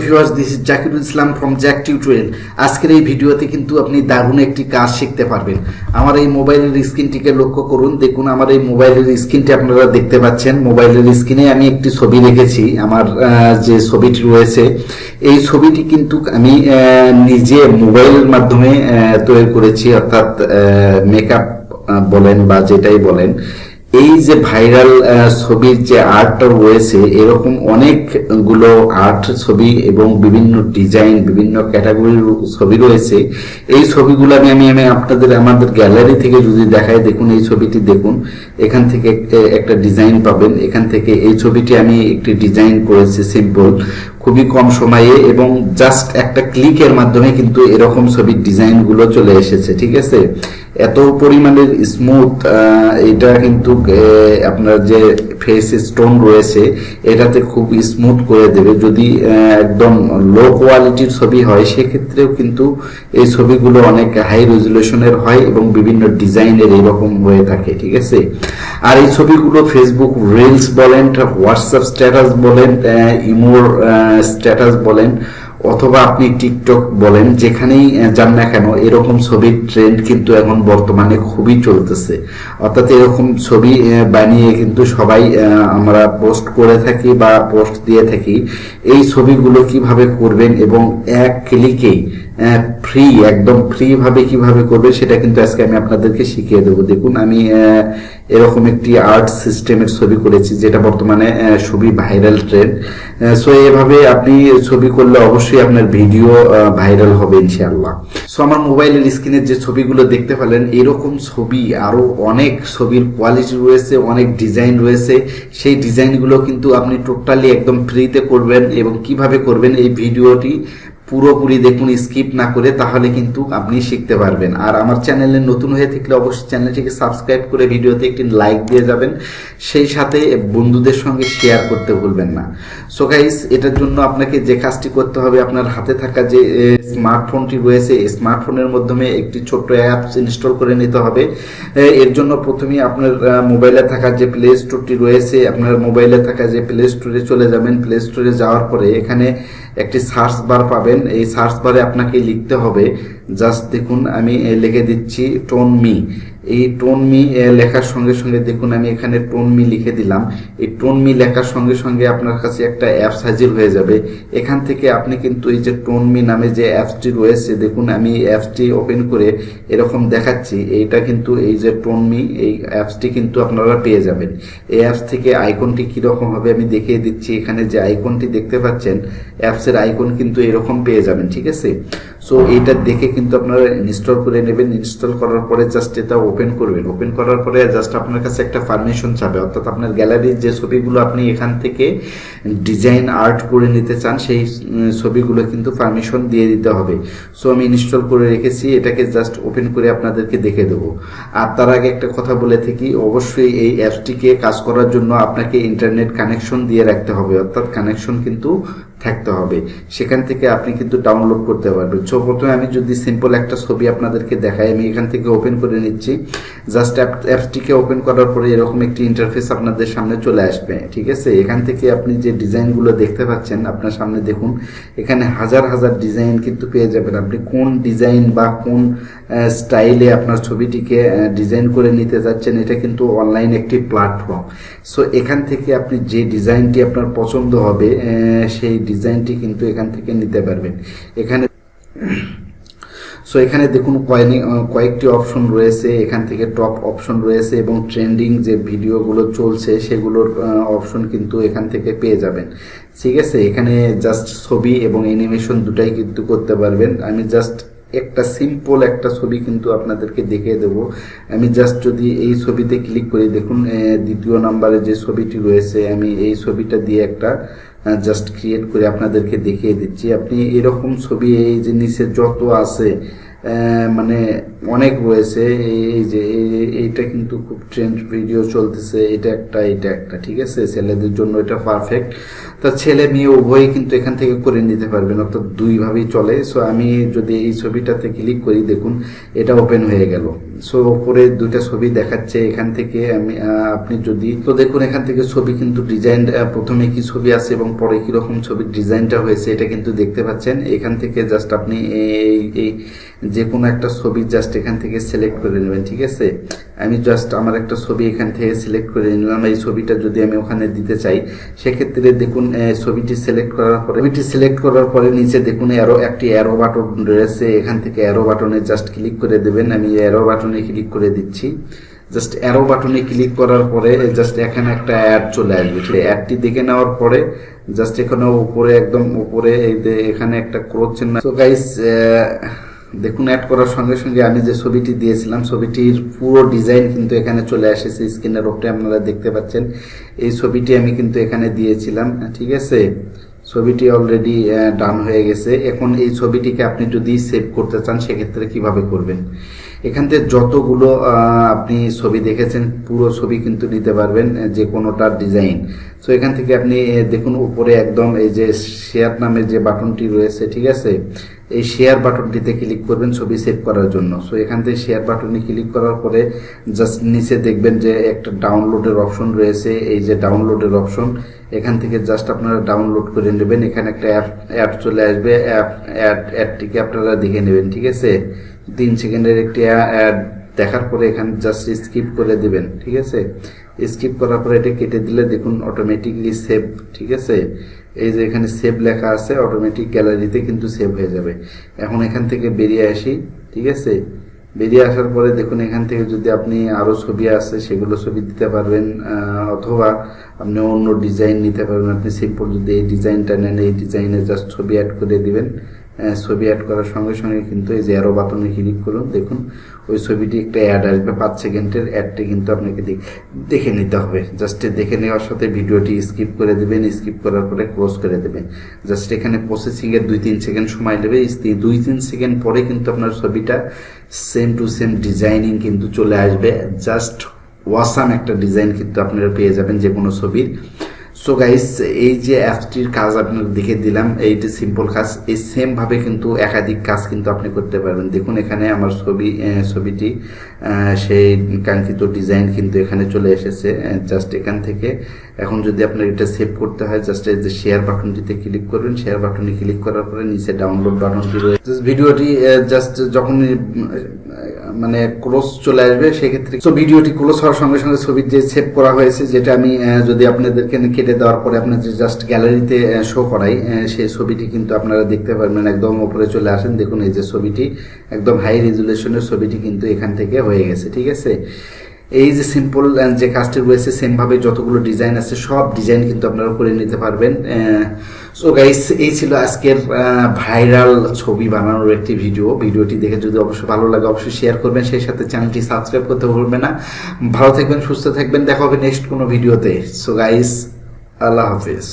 Viewers, this is Zakir Islam from Jack tutorial. আজকের এই ভিডিওতে কিন্তু আপনি দারুণ একটি কাজ শিখতে পারবেন। আমার এই মোবাইলের স্ক্রিনটিকে লক্ষ্য করুন, দেখুন আমার এই মোবাইলের স্ক্রিনটি আপনারা দেখতে পাচ্ছেন। মোবাইলের স্ক্রিনে আমি একটি ছবি রেখেছি। আমার যে ছবিটি রয়েছে এই ছবিটি কিন্তু আমি নিজে মোবাইলের মাধ্যমে তৈরি করেছি, অর্থাৎ মেকআপ বলেন বা যেটাই বলেন। এই যে ভাইরাল ছবির যে আর্টটা রয়েছে, এরকম অনেকগুলো আর্ট ছবি এবং বিভিন্ন ডিজাইন, বিভিন্ন ক্যাটাগরির ছবি রয়েছে। এই ছবিগুলো আমি আপনাদের আমাদের গ্যালারি থেকে যদি দেখাই, দেখুন এই ছবিটি দেখুন, এখান থেকে একটা ডিজাইন পাবেন। এখান থেকে এই ছবিটি আমি একটি ডিজাইন করেছি সিম্পল, খুবই কম সময়ে এবং জাস্ট একটা ক্লিকের মাধ্যমে কিন্তু এরকম ছবির ডিজাইনগুলো চলে এসেছে। ঠিক আছে, এত পরিমাণের স্মুথ, এটা কিন্তু আপনার যে ফেস স্টোন রয়েছে এটাতে খুব স্মুথ করে দেবে। যদি একদম লো কোয়ালিটির ছবি হয় সেক্ষেত্রেও কিন্তু এই ছবিগুলো অনেক হাই রেজুলেশনের হয় এবং বিভিন্ন ডিজাইনের এরকম হয়ে থাকে। ঠিক আছে, আর এই ছবিগুলো ফেসবুক রিলস বলেন, হোয়াটসঅ্যাপ স্ট্যাটাস বলেন, ইমোর স্ট্যাটাস বলেন, অথবা আপনি টিকটক বলেন, যেখানেই যান না কেন এরকম ছবির ট্রেন্ড কিন্তু এখন বর্তমানে খুবই চলতেছে। অর্থাৎ এরকম ছবি বানিয়ে কিন্তু সবাই আমরা পোস্ট করে থাকি বা পোস্ট দিয়ে থাকি। এই ছবিগুলো কিভাবে করবেন এবং এক ক্লিকেই ফ্রি, একদম ফ্রি ভাবে কিভাবে করবে সেটা কিন্তু আজকে আমি আপনাদেরকে শিখিয়ে দেবো। দেখুন আমি এরকম একটি আর্ট সিস্টেমের ছবি করেছি যেটা বর্তমানে খুবই ভাইরাল ট্রেন্ড। সো এভাবে আপনি ছবি করলে অবশ্যই আপনার ভিডিও ভাইরাল হবে ইনশাআল্লাহ। সো আমার মোবাইলের স্ক্রিনের যে ছবিগুলো দেখতে পেলেন, এরকম ছবি আরো অনেক ছবির কোয়ালিটি রয়েছে, অনেক ডিজাইন রয়েছে। সেই ডিজাইনগুলো কিন্তু আপনি টোটালি একদম ফ্রিতে করবেন এবং কিভাবে করবেন এই ভিডিওটি পুরোপুরি দেখুন, স্কিপ না করে, তাহলে কিন্তু আপনি শিখতে পারবেন। আর আমার চ্যানেলে নতুন হয়ে থাকলে অবশ্যই চ্যানেলটিকে সাবস্ক্রাইব করে ভিডিওতে একটি লাইক দিয়ে যাবেন, সেই সাথে বন্ধুদের সঙ্গে শেয়ার করতে ভুলবেন না। সো গাইস, এটার জন্য আপনাকে যে কাজটি করতে হবে, আপনার হাতে থাকা যে স্মার্টফোনটি রয়েছে এই স্মার্টফোনের মাধ্যমে একটি ছোট্ট অ্যাপস ইনস্টল করে নিতে হবে। এর জন্য প্রথমেই আপনার মোবাইলে থাকা যে প্লে স্টোরটি রয়েছে, আপনার মোবাইলে থাকা যে প্লে স্টোরে চলে যাবেন। প্লে স্টোরে যাওয়ার পরে এখানে একটি সার্চ বার পাবেন। এই সার্চ বারে আপনাকে লিখতে হবে, জাস্ট দেখুন আমি লিখে দিচ্ছি টোন মি। এই টোন মি লেখার সঙ্গে সঙ্গে দেখুন আমি এখানে টোন মি লিখে দিলাম। এই টোন মি লেখার সঙ্গে সঙ্গে আপনার কাছে একটা অ্যাপস হাজির হয়ে যাবে। এখান থেকে আপনি কিন্তু এই যে টোন মি নামে যে অ্যাপসটি রয়েছে, দেখুন আমি এই অ্যাপসটি ওপেন করে এরকম দেখাচ্ছি। এইটা কিন্তু এই যে টোন মি, এই অ্যাপসটি কিন্তু আপনারা পেয়ে যাবেন। এই অ্যাপস থেকে আইকনটি কীরকম হবে আমি দেখিয়ে দিচ্ছি। এখানে যে আইকনটি দেখতে পাচ্ছেন, অ্যাপসের আইকন কিন্তু এরকম পেয়ে যাবেন। ঠিক আছে, সো এইটা দেখে কিন্তু আপনারা ইনস্টল করে নেবেন। ইনস্টল করার পরে জাস্ট এটা ওপেন করবেন। ওপেন করার পরে জাস্ট আপনার কাছে একটা পারমিশন চাবে, অর্থাৎ আপনার গ্যালারির যে ছবিগুলো আপনি এখান থেকে ডিজাইন আর্ট করে নিতে চান সেই ছবিগুলো কিন্তু পারমিশন দিয়ে দিতে হবে। সো আমি ইনস্টল করে রেখেছি, এটাকে জাস্ট ওপেন করে আপনাদেরকে দেখে দেবো। আর তার আগে একটা কথা বলে থাকি, অবশ্যই এই অ্যাপসটিকে কাজ করার জন্য আপনাকে ইন্টারনেট কানেকশন দিয়ে রাখতে হবে, অর্থাৎ কানেকশন কিন্তু থাকতে হবে, সেখান থেকে আপনি কিন্তু ডাউনলোড করতে পারবেন। সো প্রথমে আমি যদি সিম্পল একটা ছবি আপনাদেরকে দেখাই, আমি এখান থেকে ওপেন করে নিচ্ছি। জাস্ট অ্যাপসটিকে ওপেন করার পরে এরকম একটি ইন্টারফেস আপনাদের সামনে চলে আসবে। ঠিক আছে, এখান থেকে আপনি যে ডিজাইনগুলো দেখতে পাচ্ছেন আপনার সামনে, দেখুন এখানে হাজার হাজার ডিজাইন কিন্তু পেয়ে যাবেন। আপনি কোন ডিজাইন বা কোন স্টাইলে আপনার ছবিটিকে ডিজাইন করে নিতে যাচ্ছেন, এটা কিন্তু অনলাইন একটি প্ল্যাটফর্ম। সো এখান থেকে আপনি যে ডিজাইনটি আপনার পছন্দ হবে সেই ডিজাইনটি কিন্তু এখান থেকে নিতে পারবেন। এখানে দেখুন কয়েকটি অপশন রয়েছে, এখান থেকে টপ অপশন রয়েছে এবং ট্রেন্ডিং যে ভিডিওগুলো চলছে সেগুলোর অপশন কিন্তু এখান থেকে পেয়ে যাবেন। ঠিক আছে, এখানে জাস্ট ছবি এবং অ্যানিমেশন দুটাই কিন্তু করতে পারবেন। আমি জাস্ট একটা সিম্পল একটা ছবি কিন্তু আপনাদেরকে দেখিয়ে দেব। আমি জাস্ট যদি এই ছবিতে ক্লিক করি, দেখুন দ্বিতীয় নম্বরে যে ছবিটি রয়েছে, আমি এই ছবিটা দিয়ে একটা জাস্ট ক্রিয়েট করে আপনাদেরকে দেখিয়ে দিচ্ছি। আপনি এরকম ছবি এই যে নিচে যত আছে মানে অনেক রয়েছে। এই যে এইটা কিন্তু খুব ট্রেন্ড ভিডিও চলতেছে, এটা একটা ঠিক আছে, ছেলেদের জন্য এটা পারফেক্ট। তা ছেলে মেয়ে উভয়ই কিন্তু এখান থেকে করে নিতে পারবেন, অর্থাৎ দুইভাবেই চলে। সো আমি যদি এই ছবিটাতে ক্লিক করি, দেখুন এটা ওপেন হয়ে গেল। সো উপরে দুইটা ছবি দেখাচ্ছে এখান থেকে আমি আপনি যদি তো দেখুন এখান থেকে ছবি কিন্তু ডিজাইন প্রথমে কি ছবি আছে এবং পরে কি রকম ছবির ডিজাইনটা হয়েছে এটা কিন্তু দেখতে পাচ্ছেন। এখান থেকে জাস্ট আপনি এই যে কোনো একটা ছবি জাস্ট এখান থেকে সিলেক্ট করে নেবেন, ঠিক আছে। আমি জাস্ট আমার একটা ছবি এখান থেকে সিলেক্ট করে নিলাম। এই ছবিটা যদি আমি ওখানে দিতে চাই সেক্ষেত্রে দেখুন ছবিটি সিলেক্ট করার পরে নিচে দেখুন একটি অ্যারো বাটন রয়েছে, এখান থেকে অ্যারো বাটনে জাস্ট ক্লিক করে দেবেন। আমি অ্যারো বাটনে ক্লিক করে দিচ্ছি। জাস্ট অ্যারো বাটনে ক্লিক করার পরে জাস্ট এখানে একটা অ্যাড চলে আসবে। অ্যাডটি দেখে নেওয়ার পরে জাস্ট এখানে উপরে একদম উপরে এই যে এখানে একটা ক্রস চিহ্ন। তো গাইস দেখুন অ্যাড করার সঙ্গে সঙ্গে আমি যে ছবিটি দিয়েছিলাম ছবিটির পুরো ডিজাইন কিন্তু এখানে চলে এসেছে। স্ক্রিনের উপরে আপনারা দেখতে পাচ্ছেন এই ছবিটি আমি কিন্তু এখানে দিয়েছিলাম, ঠিক আছে। ছবিটি অলরেডি ডান হয়ে গেছে। এখন এই ছবিটিকে আপনি যদি সেভ করতে চান সেক্ষেত্রে কিভাবে করবেন, এখান থেকে যতগুলো আপনি ছবি দেখেছেন পুরো ছবি কিন্তু নিতে পারবেন, যে কোনোটার ডিজাইন। সো এখান থেকে আপনি দেখুন উপরে একদম এই যে শেয়ার নামে যে বাটনটি রয়েছে, ঠিক আছে, এই শেয়ার বাটনটিতে ক্লিক করবেন ছবি সেভ করার জন্য। সো এখান থেকে শেয়ার বাটনে ক্লিক করার পরে জাস্ট নিচে দেখবেন যে একটা ডাউনলোডের অপশন রয়েছে, এই যে ডাউনলোডের অপশন, এখান থেকে জাস্ট আপনারা ডাউনলোড করে নেবেন। এখানে একটা অ্যাপ চলে আসবে, অ্যাডটিকে আপনারা দেখে নেবেন, ঠিক আছে। 3 সেকেন্ডের একটি অ্যাড দেখার পরে এখানে জাস্ট স্কিপ করে দিবেন, ঠিক আছে। স্কিপ করার পরে এটা কেটে দিলে দেখুন অটোমেটিকলি সেভ, ঠিক আছে। এই যে এখানে সেভ লেখা আছে অটোমেটিক গ্যালারিতে কিন্তু সেভ হয়ে যাবে। এখন এখান থেকে বেরিয়ে আসি, ঠিক আছে। বেরিয়ে আসার পরে দেখুন এখান থেকে যদি আপনি আরও ছবি আছে সেগুলো ছবি দিতে পারবেন, অথবা আপনি অন্য ডিজাইন নিতে পারবেন। আপনি সিম্পল যদি এই ডিজাইনটা নেন এই ডিজাইনে জাস্ট ছবি অ্যাড করে দিবেন। ছবি অ্যাড করার সঙ্গে সঙ্গে কিন্তু এই যে অ্যারো বাটনে ক্লিক করুন, দেখুন ওই ছবিটি একটা অ্যাড আসবে 5 সেকেন্ডের। অ্যাডটি কিন্তু আপনাকে দেখে নিতে হবে। জাস্ট দেখে নেওয়ার সাথে ভিডিওটি স্কিপ করে দেবেন, স্কিপ করার পরে ক্লোজ করে দেবেন। জাস্ট এখানে প্রসেসিংয়ের 2-3 সেকেন্ড সময় নেবে। 2-3 সেকেন্ড পরে কিন্তু আপনার ছবিটা সেম টু সেম ডিজাইনিং কিন্তু চলে আসবে। জাস্ট ওয়াসাম একটা ডিজাইন কিন্তু আপনারা পেয়ে যাবেন যে কোনো ছবির। সো গাইস এই যে অ্যাপসটির কাজ আপনার দেখে দিলাম, এইটি সিম্পল কাজ। এই সেম ভাবে কিন্তু একাধিক কাজ কিন্তু আপনি করতে পারবেন। দেখুন এখানে আমার ছবিটি সেই কাঙ্ক্ষিত ডিজাইন কিন্তু এখানে চলে এসেছে। জাস্ট এখান থেকে এখন যদি আপনার এটা সেভ করতে হয় জাস্ট এই যে শেয়ার বাটনটিতে ক্লিক করবেন। শেয়ার বাটনে ক্লিক করার পরে নিচে ডাউনলোড বাটনটি রয়েছে। ভিডিওটি জাস্ট যখন মানে ক্লোজ চলে আসবে সেক্ষেত্রে ভিডিওটি ক্লোজ হওয়ার সঙ্গে সঙ্গে ছবির যে সেভ করা হয়েছে, যেটা আমি যদি আপনাদেরকে কেটে দেওয়ার পরে আপনার যে জাস্ট গ্যালারিতে শো করাই সেই ছবিটি কিন্তু আপনারা দেখতে পারবেন। একদম উপরে চলে আসেন, দেখুন এই যে ছবিটি একদম হাই রেজুলেশনের ছবিটি কিন্তু এখান থেকে হয়ে গেছে, ঠিক আছে। এই যে সিম্পল যে কাজটি রয়েছে সেম ভাবে যতগুলো ডিজাইন আছে সব ডিজাইন কিন্তু আপনারা করে নিতে পারবেন। সো গাইস এই ছিল আজকের ভাইরাল ছবি বানানোর একটি ভিডিওটি দেখে যদি অবশ্যই ভালো লাগে অবশ্যই শেয়ার করবেন, সেই সাথে চ্যানেলটি সাবস্ক্রাইব করতে ভুলবেন না। ভালো থাকবেন, সুস্থ থাকবেন, দেখা হবে নেক্সট কোনো ভিডিওতে। সো গাইস আল্লাহ হাফেজ।